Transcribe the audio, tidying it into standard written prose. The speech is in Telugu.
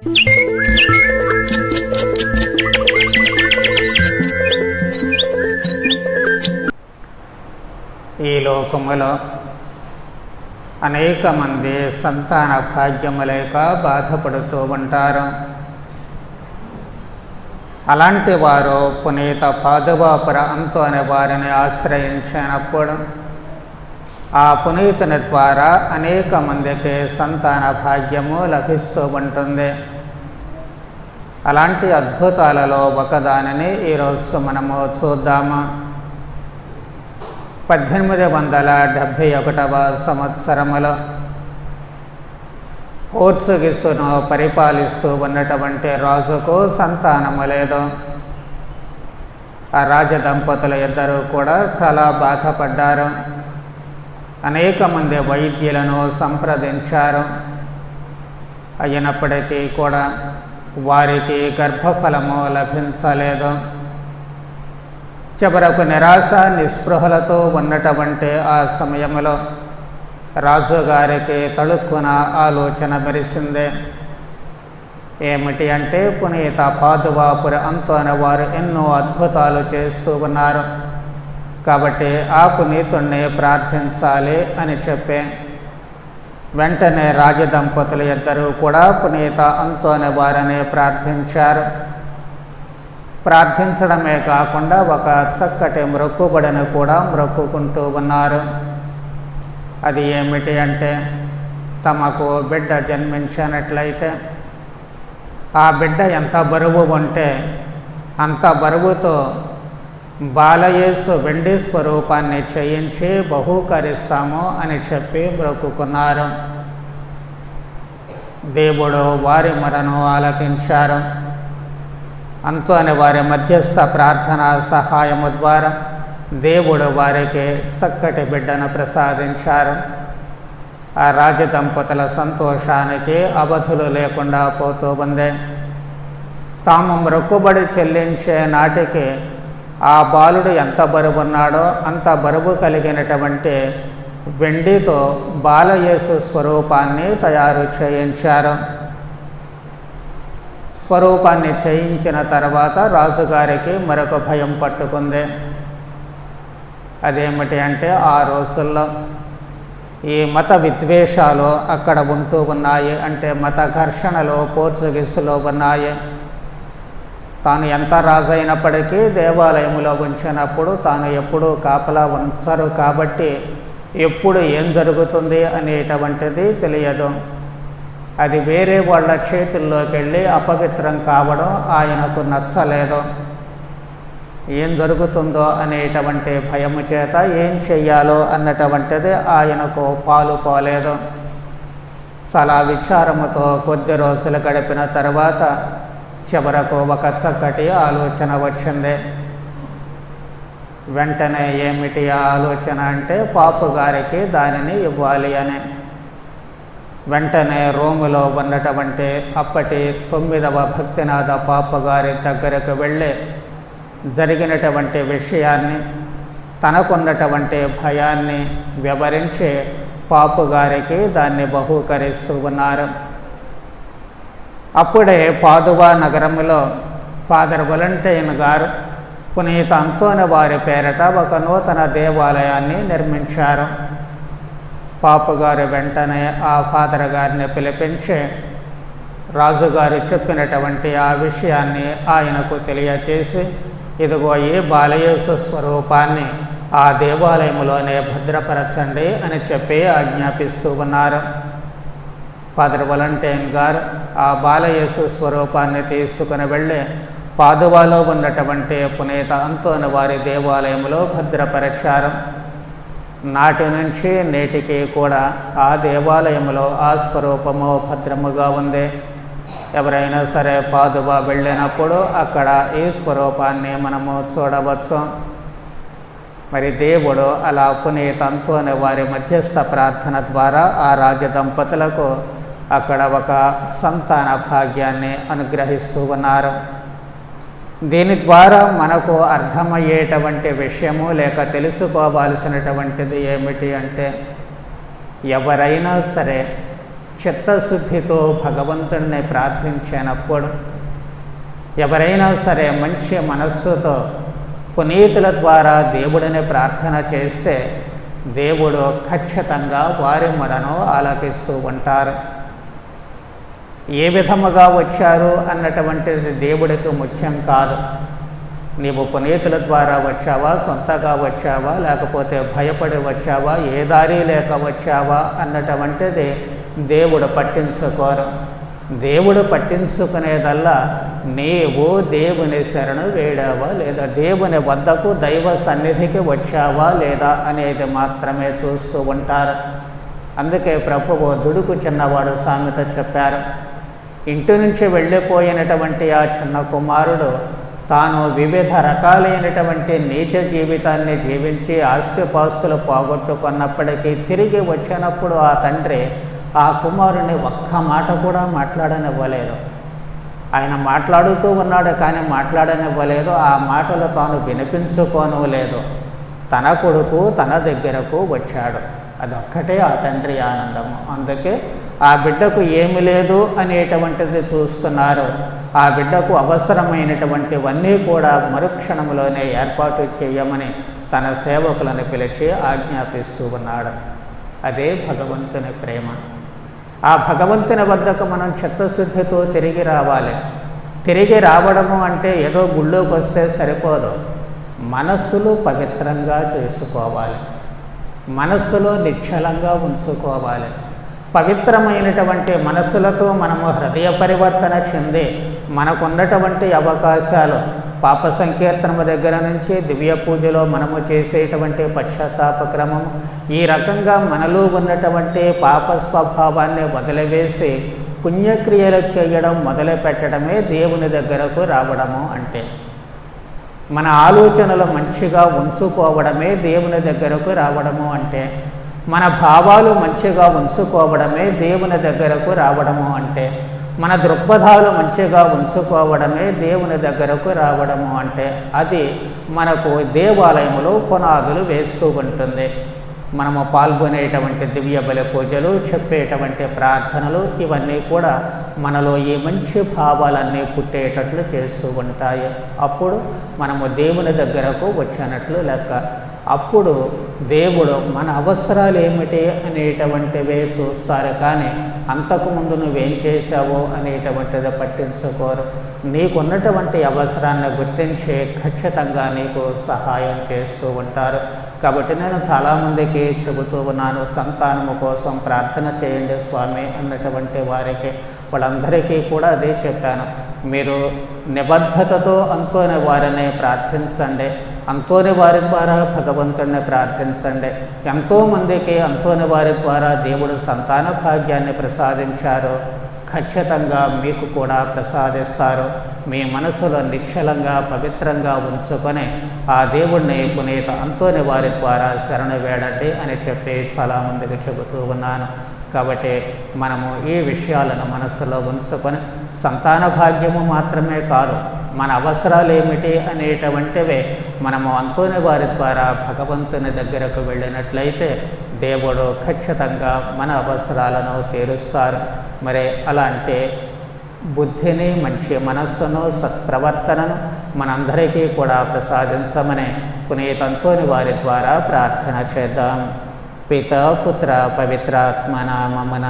ఈ లోకములో అనేక మంది సంతాన భాగ్యము లేక బాధపడుతూ ఉంటారు. అలాంటి వారు పునీత పాదువాపుర అంతు అనే వారిని ఆశ్రయించినప్పుడు ఆ పునీతుని ద్వారా అనేక మందికి సంతాన భాగ్యము లభిస్తూ ఉంటుంది. అలాంటి అద్భుతాలలో ఒకదానిని ఈరోజు మనము చూద్దాము. 1871వ సంవత్సరములో పోర్చుగీసును పరిపాలిస్తూ ఉన్నటువంటి రాజుకు సంతానము లేదు. ఆ రాజదంపతుల ఇద్దరు కూడా చాలా బాధపడ్డారు. అనేక మంది వైద్యులను సంప్రదించారు. అయినప్పటికీ కూడా వారికి గర్భఫలము లభించలేదు. చివరకు నిరాశ నిస్పృహలతో ఉన్నటువంటి ఆ సమయంలో రాజుగారికి తళుక్కున ఆలోచన మెరిసింది. ఏమిటి అంటే, పునీత పాదువాపుర అంతు అనే వారు ఎన్నో అద్భుతాలు చేస్తూ ఉన్నారు కాబట్టి ఆ పునీతుణ్ణి ప్రార్థించాలి అని చెప్పి వెంటనే రాజదంపతులు ఇద్దరూ కూడా పునీత అంతు అనే వారిని ప్రార్థించారు. ప్రార్థించడమే కాకుండా ఒక చక్కటి మ్రొక్కుబడిని కూడా మ్రొక్కుకుంటూ ఉన్నారు. అది ఏమిటి అంటే, తమకు బిడ్డ జన్మించినట్లయితే ఆ బిడ్డ ఎంత బరువు ఉంటే అంత బరువుతో బాలయేసు వెండి స్వరూపాన్ని చేయించి బహూకరిస్తాము అని చెప్పి మ్రొక్కుకున్నారు. దేవుడు వారి మొరను ఆలకించారు. అంతు అనే వారి మధ్యస్థ ప్రార్థనా సహాయము ద్వారా దేవుడు వారికి చక్కటి బిడ్డను ప్రసాదించారు. ఆ రాజదంపతుల సంతోషానికి అవధులు లేకుండా పోతూ ఉంది. తాము మ్రొక్కుబడి చెల్లించే నాటికి ఆ బాలుడు ఎంత బరువున్నాడో అంత బరువు కలిగినటువంటి వెండితో బాలయేసు స్వరూపాన్ని తయారు చేయించారు. స్వరూపాన్ని చేయించిన తర్వాత రాజుగారికి మరొక భయం పట్టుకుంది. అదేమిటి అంటే, ఆ రోజుల్లో ఈ మత విద్వేషాలు అక్కడ ఉంటూ ఉన్నాయి. అంటే మత ఘర్షణలు పోర్చుగీసులో ఉన్నాయి. తాను ఎంత రాజు అయినప్పటికీ దేవాలయంలో ఉంచినప్పుడు తాను ఎప్పుడూ కాపలా ఉంచరు కాబట్టి ఎప్పుడు ఏం జరుగుతుంది అనేటువంటిది తెలియదు. అది వేరే వాళ్ళ చేతుల్లోకి వెళ్ళి అపవిత్రం కావడం ఆయనకు నచ్చలేదు. ఏం జరుగుతుందో అనేటువంటి భయము చేత ఏం చెయ్యాలో అన్నటువంటిది ఆయనకు పాలుపోలేదు. చాలా విచారముతో కొద్ది రోజులు గడిపిన తర్వాత చివరకు ఒక చక్కటి ఆలోచన వచ్చింది. వెంటనే ఏమిటి ఆ ఆలోచన అంటే, పాపు గారికి దానిని ఇవ్వాలి అని. వెంటనే రోములో ఉన్నటువంటి అప్పటి 9వ భక్తినాథ పాపు గారి దగ్గరకు వెళ్ళి జరిగినటువంటి విషయాన్ని, తనకున్నటువంటి భయాన్ని వివరించి పాపు గారికి దాన్ని బహూకరిస్తూ ఉన్నారు. అప్పుడే పాదువా నగరంలో ఫాదర్ వలంటైన్ గారు పునీత అంతు అనే వారి పేరట ఒక నూతన దేవాలయాన్ని నిర్మించారు. పాపుగారు వెంటనే ఆ ఫాదర్ గారిని పిలిపించి రాజుగారు చెప్పినటువంటి ఆ విషయాన్ని ఆయనకు తెలియచేసి, ఇదిగో ఈ బాలయేసు స్వరూపాన్ని ఆ దేవాలయంలోనే భద్రపరచండి అని చెప్పి ఆజ్ఞాపిస్తూ ఉన్నారు. ఫాదర్ వలంటైన్ గారు ఆ బాలయేసు స్వరూపాన్ని తీసుకుని వెళ్ళి పాదువాలో ఉన్నటువంటి పునీత అంతు అనే వారి దేవాలయంలో భద్రపరిచారు. నాటి నుంచి నేటికి కూడా ఆ దేవాలయంలో ఆ స్వరూపము భద్రముగా ఉంది. ఎవరైనా సరే పాదువా వెళ్ళినప్పుడు అక్కడ ఈ స్వరూపాన్ని మనము చూడవచ్చు. మరి దేవుడు అలా పునీత అంతు అనే వారి మధ్యస్థ ప్రార్థన ద్వారా ఆ రాజదంపతులకు అక్కడ ఒక సంతాన భాగ్యాన్ని అనుగ్రహిస్తూ ఉన్నారు. దీని ద్వారా మనకు అర్థమయ్యేటువంటి విషయము లేక తెలుసుకోవాల్సినటువంటిది ఏమిటి అంటే, ఎవరైనా సరే చిత్తశుద్ధితో భగవంతుడిని ప్రార్థించినప్పుడు, ఎవరైనా సరే మంచి మనస్సుతో పునీతుల ద్వారా దేవుడిని ప్రార్థన చేస్తే దేవుడు ఖచ్చితంగా వారి మొరను ఆలకిస్తూ ఉంటారు. ఏ విధముగా వచ్చారు అన్నటువంటిది దేవుడికి ముఖ్యం కాదు. నీవు పునీతుల ద్వారా వచ్చావా, సొంతగా వచ్చావా, లేకపోతే భయపడి వచ్చావా, ఏ దారి లేక వచ్చావా అన్నటువంటిది దేవుడు పట్టించుకోరు. దేవుడు పట్టించుకునేదల్లా నీవు దేవుని శరణు వేడావా లేదా, దేవుని వద్దకు దైవ సన్నిధికి వచ్చావా లేదా అనేది మాత్రమే చూస్తూ ఉంటారు. అందుకే ప్రభువు దుడుకు చిన్నవాడు సామెత చెప్పారు. ఇంటి నుంచి వెళ్ళిపోయినటువంటి ఆ చిన్న కుమారుడు తాను వివిధ రకాలైనటువంటి నీచ జీవితాన్ని జీవించి ఆస్తిపాస్తులు పోగొట్టుకున్నప్పటికీ తిరిగి వచ్చినప్పుడు ఆ తండ్రి ఆ కుమారుని ఒక్క మాట కూడా మాట్లాడనివ్వలేదు. ఆయన మాట్లాడుతూ ఉన్నాడు కానీ మాట్లాడనివ్వలేదు. ఆ మాటలు తాను వినిపించుకోనలేదు. తన కొడుకు తన దగ్గరకు వచ్చాడు. అదొక్కటే ఆ తండ్రి ఆనందము. అందుకే ఆ బిడ్డకు ఏమి లేదు అనేటువంటిది చూస్తున్నారు. ఆ బిడ్డకు అవసరమైనటువంటివన్నీ కూడా మరుక్షణంలోనే ఏర్పాటు చేయమని తన సేవకులను పిలిచి ఆజ్ఞాపిస్తూ ఉన్నాడు. అదే భగవంతుని ప్రేమ. ఆ భగవంతుని వద్దకు మనం చిత్తశుద్ధితో తిరిగి రావాలి. తిరిగి రావడము అంటే ఏదో గుళ్ళోకి వస్తే సరిపోదు. మనస్సులు పవిత్రంగా చేసుకోవాలి. మనస్సులో నిశ్చలంగా ఉంచుకోవాలి. పవిత్రమైనటువంటి మనస్సులతో మనము హృదయ పరివర్తన చెంది మనకున్నటువంటి అవకాశాలు, పాప సంకీర్తనము దగ్గర నుంచి దివ్య పూజలో మనము చేసేటువంటి పశ్చాత్తాప క్రమము, ఈ రకంగా మనలో ఉన్నటువంటి పాప స్వభావాన్ని వదిలివేసి పుణ్యక్రియలు చేయడం మొదలు పెట్టడమే దేవుని దగ్గరకు రావడము అంటే. మన ఆలోచనలు మంచిగా ఉంచుకోవడమే దేవుని దగ్గరకు రావడము అంటే. మన భావాలు మంచిగా ఉంచుకోవడమే దేవుని దగ్గరకు రావడము అంటే. మన దృక్పథాలు మంచిగా ఉంచుకోవడమే దేవుని దగ్గరకు రావడము అంటే. అది మనకు దేవాలయంలో పునాదులు వేస్తూ ఉంటుంది. మనము పాల్గొనేటువంటి దివ్య బలి పూజలు, చెప్పేటువంటి ప్రార్థనలు, ఇవన్నీ కూడా మనలో ఈ మంచి భావాలన్నీ పుట్టేటట్లు చేస్తూ ఉంటాయి. అప్పుడు మనము దేవుని దగ్గరకు వచ్చినట్లు లెక్క. అప్పుడు దేవుడు మన అవసరాలు ఏమిటి అనేటువంటివే చూస్తారు కానీ అంతకుముందు నువ్వేం చేశావో అనేటువంటిది పట్టించుకోరు. నీకున్నటువంటి అవసరాన్ని గుర్తించి ఖచ్చితంగా నీకు సహాయం చేస్తూ ఉంటారు. కాబట్టి నేను చాలామందికి చెబుతూ ఉన్నాను, సంతానము కోసం ప్రార్థన చేయండి స్వామి అన్నటువంటి వారికి, వాళ్ళందరికీ కూడా అదే చెప్పాను. మీరు నిబద్ధతతో అంతోని వారిని ప్రార్థించండి. అంతోని వారి ద్వారా భగవంతుడిని ప్రార్థించండి. ఎంతోమందికి అంతోని వారి ద్వారా దేవుడు సంతాన భాగ్యాన్ని ప్రసాదించారు. ఖచ్చితంగా మీకు కూడా ప్రసాదిస్తారు. మీ మనసులో నిశ్చలంగా పవిత్రంగా ఉంచుకొని ఆ దేవుణ్ణి పునీత అంతోని వారి ద్వారా శరణు వేడండి అని చెప్పి చాలామందికి చెబుతూ ఉన్నాను. కాబట్టి మనము ఈ విషయాలను మనస్సులో ఉంచుకొని సంతాన భాగ్యము మాత్రమే కాదు, మన అవసరాలు ఏమిటి అనేటువంటివే మనము అంతోని వారి ద్వారా భగవంతుని దగ్గరకు వెళ్ళినట్లయితే దేవుడు ఖచ్చితంగా మన అవసరాలను తీరుస్తారు. మరి అలాంటి బుద్ధిని, మంచి మనస్సును, సత్ప్రవర్తనను మనందరికీ కూడా ప్రసాదించమని పునీత అంతోని వారి ద్వారా ప్రార్థన చేద్దాం. పితా పుత్ర పవిత్రాత్మ నామమున